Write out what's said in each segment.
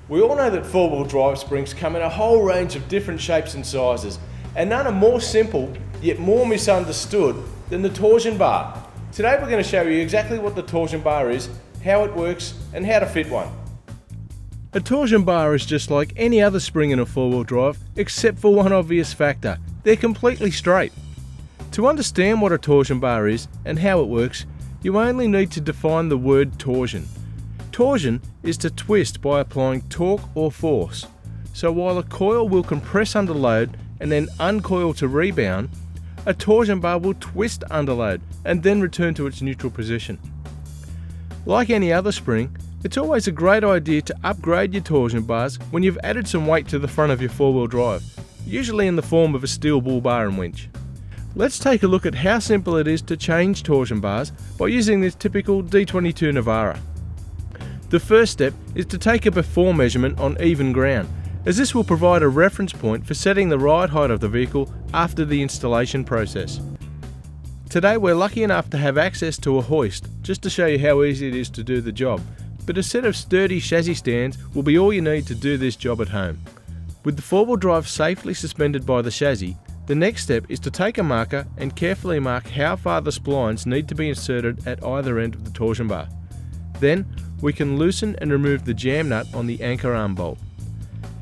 We all know that four-wheel drive springs come in a whole range of different shapes and sizes, and none are more simple yet more misunderstood than the torsion bar. Today we're going to show you exactly what the torsion bar is, how it works, and how to fit one. A torsion bar is just like any other spring in a four-wheel drive, except for one obvious factor: they're completely straight. To understand what a torsion bar is and how it works, you only need to define the word torsion. Torsion is to twist by applying torque or force. So while a coil will compress under load and then uncoil to rebound, a torsion bar will twist under load and then return to its neutral position. Like any other spring, it's always a great idea to upgrade your torsion bars when you've added some weight to the front of your four-wheel drive, usually in the form of a steel bull bar and winch. Let's take a look at how simple it is to change torsion bars by using this typical D22 Navara. The first step is to take a before measurement on even ground, as this will provide a reference point for setting the ride height of the vehicle after the installation process. Today we're lucky enough to have access to a hoist, just to show you how easy it is to do the job, but a set of sturdy chassis stands will be all you need to do this job at home. With the four-wheel drive safely suspended by the chassis, the next step is to take a marker and carefully mark how far the splines need to be inserted at either end of the torsion bar. Then we can loosen and remove the jam nut on the anchor arm bolt.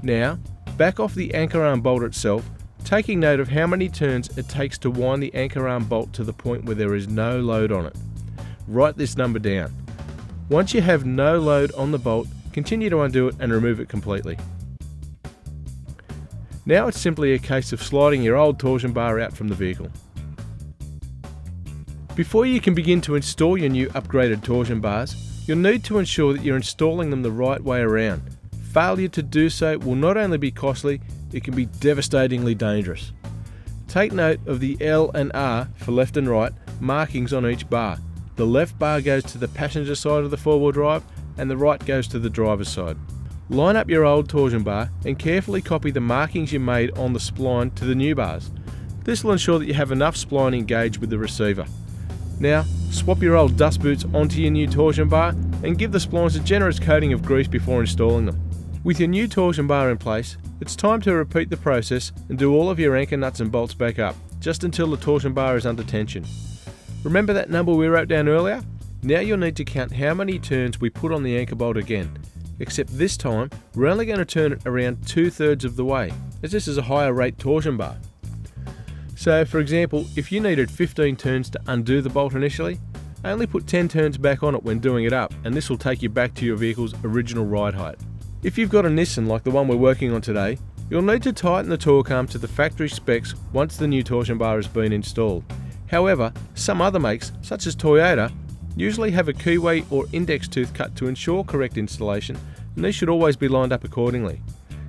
Now, back off the anchor arm bolt itself, taking note of how many turns it takes to wind the anchor arm bolt to the point where there is no load on it. Write this number down. Once you have no load on the bolt, continue to undo it and remove it completely. Now it's simply a case of sliding your old torsion bar out from the vehicle. Before you can begin to install your new upgraded torsion bars, you'll need to ensure that you're installing them the right way around. Failure to do so will not only be costly, it can be devastatingly dangerous. Take note of the L and R for left and right markings on each bar. The left bar goes to the passenger side of the four-wheel drive and the right goes to the driver's side. Line up your old torsion bar and carefully copy the markings you made on the spline to the new bars. This will ensure that you have enough spline engaged with the receiver. Now, swap your old dust boots onto your new torsion bar and give the splines a generous coating of grease before installing them. With your new torsion bar in place, it's time to repeat the process and do all of your anchor nuts and bolts back up, just until the torsion bar is under tension. Remember that number we wrote down earlier? Now you'll need to count how many turns we put on the anchor bolt again, except this time we're only going to turn it around 2/3 of the way, as this is a higher rate torsion bar. So for example, if you needed 15 turns to undo the bolt initially, only put 10 turns back on it when doing it up, and this will take you back to your vehicle's original ride height. If you've got a Nissan like the one we're working on today, you'll need to tighten the torque arm to the factory specs once the new torsion bar has been installed. However, some other makes, such as Toyota, usually have a keyway or index tooth cut to ensure correct installation, and these should always be lined up accordingly.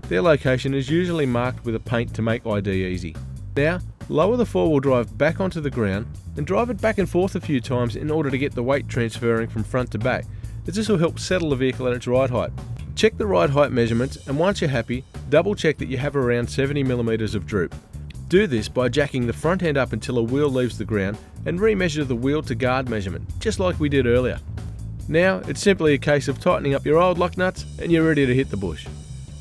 Their location is usually marked with a paint to make ID easy. Now, lower the four-wheel drive back onto the ground and drive it back and forth a few times in order to get the weight transferring from front to back, as this will help settle the vehicle at its ride height. Check the ride height measurements, and once you're happy, double check that you have around 70mm of droop. Do this by jacking the front end up until a wheel leaves the ground and remeasure the wheel to guard measurement, just like we did earlier. Now it's simply a case of tightening up your old luck nuts and you're ready to hit the bush.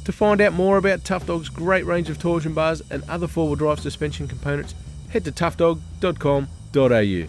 To find out more about Tough Dog's great range of torsion bars and other four-wheel drive suspension components, head to toughdog.com.au.